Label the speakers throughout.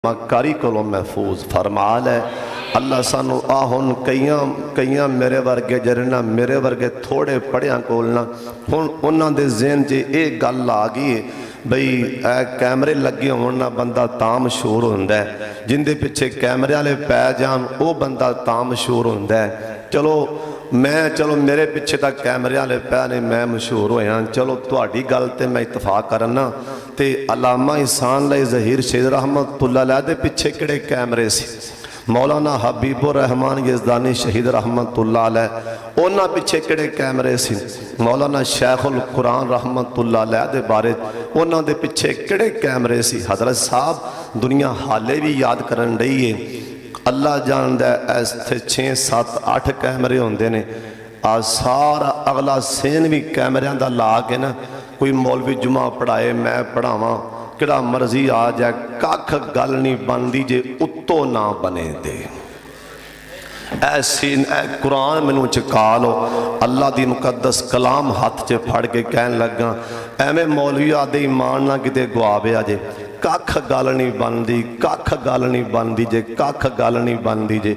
Speaker 1: मकारी को महफूज फरमाल है। अल्लाह सानू आ हुन कई मेरे वर्गे जरे ना मेरे वर्गे थोड़े पढ़िया कोल ना हुन उन्हां दे ज़हन च ये गल आ गई है बई कैमरे लगे होण ना बंदा तां मशहूर होंदा है, जिंदे पिछे कैमरे वाले पै जान वो बंदा तां मशहूर होंदा है। चलो मेरे पिछे तो कैमरे वाले पै ने मैं मशहूर होया। चलो तुहाडी गल ते मैं इतफाक करना ते अलामा इहसान लाई ज़हीर शेख रहमतुल्लाह अलैह दे पिछे किहड़े कैमरे सी, मौलाना हबीबुर रहमान यज़दानी शहीद रहमतुल्लाह अलैह उन्हां पिछे किहड़े कैमरे सी, मौलाना शैखुल कुरान रहमतुल्लाह अलैह दे बारे उन्हां दे पिछे किहड़े कैमरे सी। हज़रत साहब दुनिया हाले भी याद करन रही है, अल्लाह जानदा ऐसे 6 7 8 कैमरे होंदे ने। आ सारा अगला सेन भी कैमरियां दा ला के ना कोई मौलवी जुमा पढ़ाए मैं पढ़ावां किड़ा मर्जी आ जाए कख गल नहीं बनती जे उत्तो ना बने दे। ऐसी कुरान मैनू चका लो, अल्लाह दी मुकद्दस कलाम हाथ च फड़ के कहन लगा एवें मौलवी आदे ईमान ना किते गुआवे जे कख गल नहीं बनती, कख गल नहीं बनती जे, कख गल नहीं बनती जे,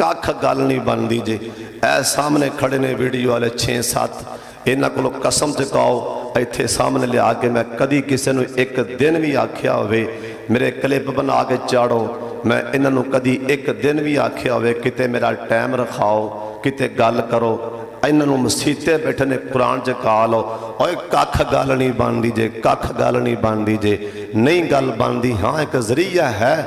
Speaker 1: कख गल नहीं बनती जे। ऐ सामने खड़े ने वीडियो वाले 6 7 इन्हां कोलों कसम चुकाओ इत्थे सामने लिया के मैं कदी किसी नूं एक दिन भी आख्या होवे मेरे क्लिप बना के चाड़ो, मैं इन्हों कदी एक दिन भी आख्या होवे किते मेरा टाइम रखाओ किते गल करो। इन्हों मसीते बैठे ने कुरान च कहा लो और कख गल नहीं बनती जे, कख गल नहीं बनती जे, नहीं गल बनती। हाँ एक जरिया है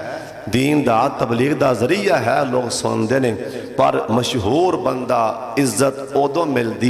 Speaker 1: दीन दा तबलीग दा जरिया है, लोग सुनते ने पर मशहूर बंदा इज्जत उदों मिलती